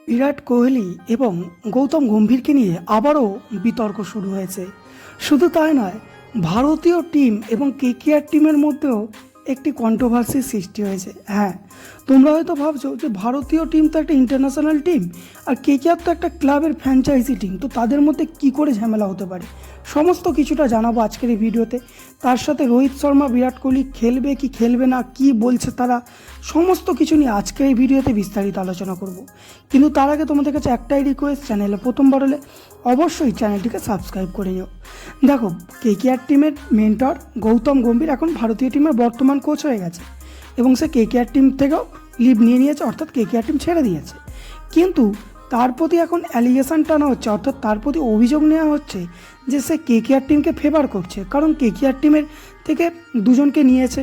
বিরাট কোহলি এবং গৌতম গম্ভীরকে নিয়ে আবারও বিতর্ক শুরু হয়েছে। শুধু তাই নয়, ভারতীয় টিম এবং কেকেআর টিমের মধ্যেও একটি কন্ট্রোভার্সির সৃষ্টি হয়েছে। হ্যাঁ, তোমরা হয়তো ভাবছো যে ভারতীয় টিম তো একটা ইন্টারন্যাশনাল টিম আর কেকেআর তো একটা ক্লাবের ফ্র্যাঞ্চাইজি টিম, তো তাদের মধ্যে কী করে ঝামেলা হতে পারে, সমস্ত কিছুটা জানাবো আজকের এই ভিডিওতে। তার সাথে রোহিত শর্মা বিরাট কোহলি খেলবে কি খেলবে না, কি বলছে তারা, সমস্ত কিছু নিয়ে আজকের এই ভিডিওতে বিস্তারিত আলোচনা করব। কিন্তু তার আগে তোমাদের কাছে একটাই রিকোয়েস্ট, চ্যানেলে প্রথমবার হলে অবশ্যই চ্যানেলটিকে সাবস্ক্রাইব করে নিও। দেখো, কেকেআর টিমের মেন্টর গৌতম গম্ভীর এখন ভারতীয় টিমের বর্তমান কোচ হয়ে গেছে এবং সে কেকেআর টিম থেকেও লিভ নিয়ে নিয়েছে, অর্থাৎ কেকেআর টিম ছেড়ে দিয়েছে। কিন্তু তার প্রতি এখন অ্যালিগেশন টানা হচ্ছে, অর্থাৎ তার প্রতি অভিযোগ নেওয়া হচ্ছে যে সে কেকেআর টিমকে ফেভার করছে, কারণ কেকেআর টিমের থেকে দুজনকে নিয়েছে।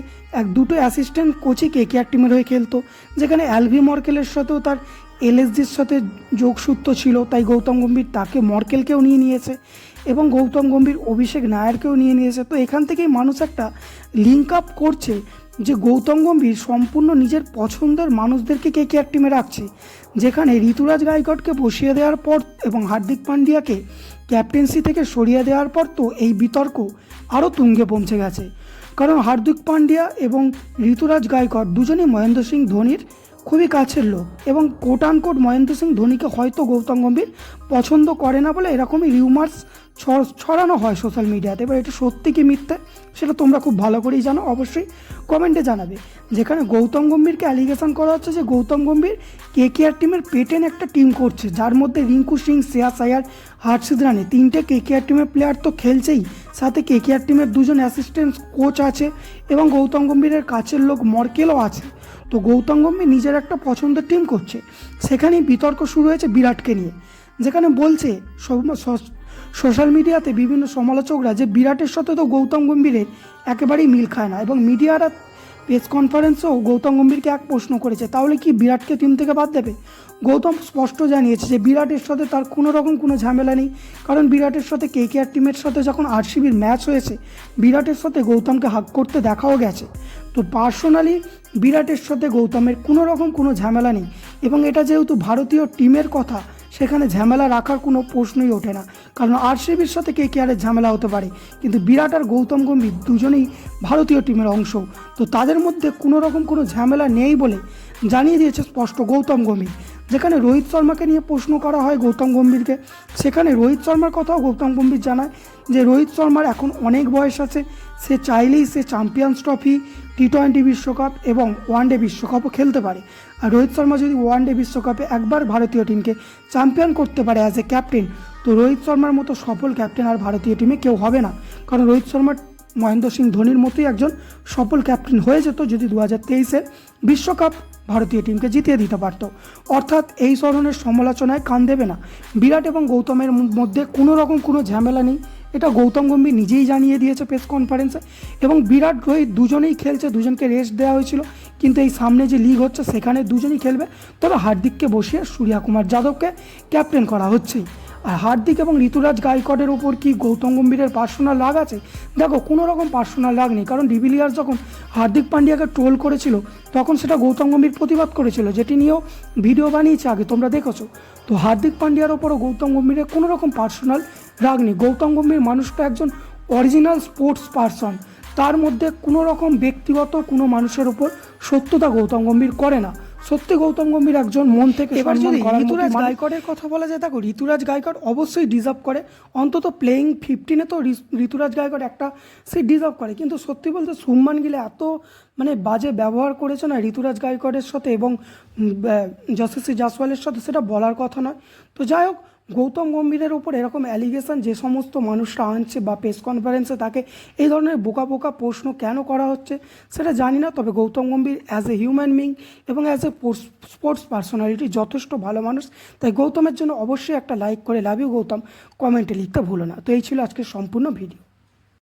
দুটো অ্যাসিস্ট্যান্ট কোচই কেকেআর টিমের হয়ে খেলতো, যেখানে অ্যালভি মর্কেলের সাথেও তার এলএসজির সাথে যোগসূত্র ছিল, তাই গৌতম গম্ভীর তাকে মর্কেলকেও নিয়ে নিয়েছে এবং গৌতম গম্ভীর অভিষেক নায়ারকেও নিয়ে নিয়েছে। তো এখান থেকেই মানুষ একটা লিঙ্ক আপ করছে যে গৌতম গম্ভীর সম্পূর্ণ নিজের পছন্দের মানুষদেরকে কেকেআর টিমে রাখছে, যেখানে ঋতুরাজ গাইকোয়াড়কে বসিয়ে দেওয়ার পর এবং হার্দিক পান্ডিয়াকে ক্যাপ্টেন্সি থেকে সরিয়ে দেওয়ার পর তো এই বিতর্ক আরও তুঙ্গে পৌঁছে গেছে। কারণ হার্দিক পান্ডিয়া এবং ঋতুরাজ গাইকোয়াড় দুজনেই মহেন্দ্র সিং ধোনির খুবই কাছের লোক এবং কোট আনকোট মহেন্দ্র সিং ধোনিকে হয়তো গৌতম গম্ভীর পছন্দ করে না বলে এরকমই রিউমার্স ছড়ানো হয় সোশ্যাল মিডিয়াতে। এবার এটা সত্যি কি মিথ্যে সেটা তোমরা খুব ভালো করেই জানো, অবশ্যই কমেন্টে জানাবে। যেখানে গৌতম গম্ভীরকে অ্যালিগেশন করা হচ্ছে যে গৌতম গম্ভীর কেকেআর টিমের পেটেন একটা টিম করছে, যার মধ্যে রিঙ্কু সিং, শ্রেয়াস আয়ার, হর্ষিত রানে তিনটে কেকেআর টিমের প্লেয়ার তো খেলছেই, সাথে কেকেআর টিমের দুজন অ্যাসিস্ট্যান্ট কোচ আছে এবং গৌতম গম্ভীরের কাছের লোক মর্কেলও আছে। তো গৌতম গম্ভীর নিজের একটা পছন্দের টিম করছে, সেখানেই বিতর্ক শুরু হয়েছে বিরাটকে নিয়ে। যেখানে বলছে সোশ্যাল মিডিয়াতে বিভিন্ন সমালোচকরা যে বিরাটের সাথে তো গৌতম গম্ভীরের একেবারেই মিল খায় না, এবং মিডিয়ারা প্রেস কনফারেন্সেও গৌতম গম্ভীরকে এক প্রশ্ন করেছে, তাহলে কি বিরাটকে টিম থেকে বাদ দেবে? গৌতম স্পষ্ট জানিয়েছে যে বিরাটের সাথে তার কোনো রকম কোনো ঝামেলা নেই, কারণ বিরাটের সাথে কেকেআর টিমের সাথে যখন আরসিবির ম্যাচ হয়েছে বিরাটের সাথে গৌতমকে হাগ করতে দেখাও গেছে। তো পার্সোনালি বিরাটের সাথে গৌতমের কোনো রকম কোনো ঝামেলা নেই, এবং এটা যেহেতু ভারতীয় টিমের কথা, সেখানে ঝামেলা রাখার কোনো প্রশ্নই ওঠে না, কারণ আরসিবির সাথে কেকেআরের ঝামেলা হতে পারে, কিন্তু বিরাট আর গৌতম গম্ভীর দুজনেই ভারতীয় টিমের অংশ, তো তাদের মধ্যে কোনো রকম কোনো ঝামেলা নেই বলে জানিয়ে দিয়েছে স্পষ্ট গৌতম গম্ভীর। যেখানে রোহিত শর্মাকে নিয়ে প্রশ্ন করা হয় গৌতম গম্ভীরকে, সেখানে রোহিত শর্মার কথাও গৌতম গম্ভীর জানায় যে রোহিত শর্মার এখন অনেক বয়স আছে, সে চাইলেই সে চ্যাম্পিয়ন্স ট্রফি, টি-20 বিশ্বকাপ এবং ওয়ানডে বিশ্বকাপও খেলতে পারে। আর রোহিত শর্মা যদি ওয়ানডে বিশ্বকাপে একবার ভারতীয় টিমকে চ্যাম্পিয়ন করতে পারে অ্যাজ এ ক্যাপ্টেন, তো রোহিত শর্মার মতো সফল ক্যাপ্টেন আর ভারতীয় টিমে কেউ হবে না, কারণ রোহিত শর্মার মহেন্দ্র সিং ধোনির মতোই একজন সফল ক্যাপ্টেন হয়ে যেত যদি 2023-এর বিশ্বকাপ ভারতীয় টিমকে জিতিয়ে দিতে পারত। অর্থাৎ এই ধরনের সমালোচনায় কান দেবে না। বিরাট এবং গৌতমের মধ্যে কোনো রকম কোনো ঝামেলা নেই, এটা গৌতম গম্ভীর নিজেই জানিয়ে দিয়েছে প্রেস কনফারেন্সে, এবং বিরাট রোহিত দুজনেই খেলছে, দুজনকে রেস্ট দেওয়া হয়েছিল, কিন্তু এই সামনে যে লিগ হচ্ছে সেখানে দুজনেই খেলবে, তবে হার্দিককে বসিয়ে সূর্যকুমার যাদবকে ক্যাপ্টেন করা হচ্ছে। আর হার্দিক এবং ঋতুরাজ গাইকোয়াড়ের ওপর কি গৌতম গম্ভীরের পার্সোনাল রাগ আছে? দেখো, কোনো রকম পার্সোনাল রাগ নেই, কারণ ডিভিলিয়ার্স যখন হার্দিক পান্ডিয়াকে ট্রোল করেছিল তখন সেটা গৌতম গম্ভীর প্রতিবাদ করেছিল, যেটি নিয়েও ভিডিও বানিয়েছে আগে, তোমরা দেখেছো। তো হার্দিক পান্ডিয়ার ওপরও গৌতম গম্ভীরের কোনো রকম পার্সোনাল রাগ নেই। গৌতম গম্ভীর মানুষটা একজন অরিজিনাল স্পোর্টস পারসন, তার মধ্যে কোনো রকম ব্যক্তিগত কোনো মানুষের ওপর সত্যতা গৌতম গম্ভীর করে না। সত্যি গৌতম গম্ভীর একজন মন থেকে। এবার যদি ঋতুরাজ গাইকোয়াড়ের কথা বলা যায়, দেখো ঋতুরাজ গাইকোয়াড় অবশ্যই ডিজার্ভ করে, অন্তত প্লেইং 15-এ তো ঋতুরাজ গাইকোয়াড় একটা সে ডিজার্ভ করে, কিন্তু সত্যি বলতে শুভমান গিল এত বাজে ব্যবহার করেছে না ঋতুরাজ গাইকোয়াড়ের সাথে এবং যশস্বী জাসওয়ালের সাথে, সেটা বলার কথা নয়। তো যাই হোক, গৌতম গম্ভীরের ওপর এরকম অ্যালিগেশন যে সমস্ত মানুষরা আনছে বা প্রেস কনফারেন্সে তাকে এই ধরনের বোকা বোকা প্রশ্ন কেন করা হচ্ছে সেটা জানি না, তবে Gautam Gambhir as a human being এবং অ্যাজ এ স্পোর্টস পার্সোনালিটি যথেষ্ট ভালো মানুষ, তাই গৌতমের জন্য অবশ্যই একটা লাইক করে লাভ ইউ গৌতম কমেন্টে লিখতে ভুলো না। তো এই ছিল আজকের সম্পূর্ণ ভিডিও।